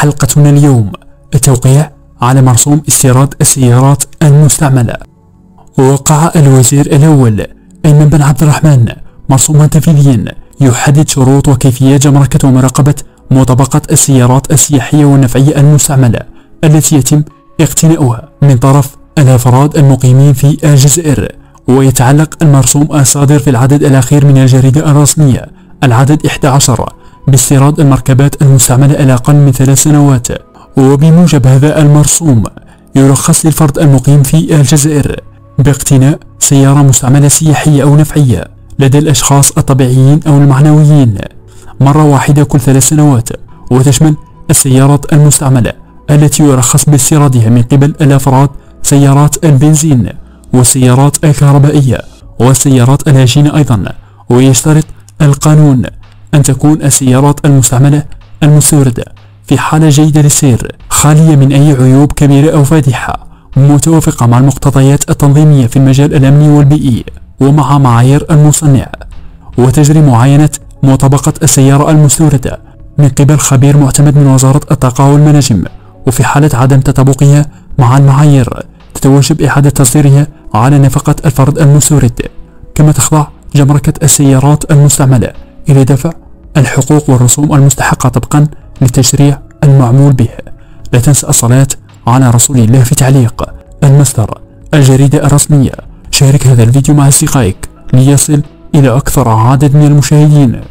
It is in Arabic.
حلقتنا اليوم التوقيع على مرسوم استيراد السيارات المستعملة. وقع الوزير الأول أيمن بن عبد الرحمن مرسوما تنفيذيا يحدد شروط وكيفيات جمركة ومراقبة مطابقة السيارات السياحية والنفعية المستعملة التي يتم اقتناؤها من طرف الأفراد المقيمين في الجزائر. ويتعلق المرسوم الصادر في العدد الأخير من الجريدة الرسمية العدد 11 باستيراد المركبات المستعملة إلى أقل من 3 سنوات. وبموجب هذا المرسوم يرخص للفرد المقيم في الجزائر باقتناء سيارة مستعملة سياحية أو نفعية لدى الأشخاص الطبيعيين أو المعنويين مرة واحدة كل 3 سنوات، وتشمل السيارات المستعملة التي يرخص باستيرادها من قبل الأفراد، سيارات البنزين والسيارات الكهربائية والسيارات الهجينة أيضا. ويشترط القانون أن تكون السيارات المستعملة المستوردة في حالة جيدة للسير، خالية من أي عيوب كبيرة أو فادحة، متوافقة مع المقتضيات التنظيمية في المجال الأمني والبيئي ومع معايير المصنع. وتجري معاينة مطابقة السيارة المستوردة من قبل خبير معتمد من وزارة الطاقة والمناجم، وفي حالة عدم تطابقها مع المعايير تتوجب إعادة تصديرها على نفقة الفرد المستورد. كما تخضع جمركة السيارات المستعملة إلى دفع الحقوق والرسوم المستحقة طبقا للتشريع المعمول به. لا تنسى الصلاة على رسول الله في تعليق المصدر الجريدة الرسمية. شارك هذا الفيديو مع أصدقائك ليصل إلى أكثر عدد من المشاهدين.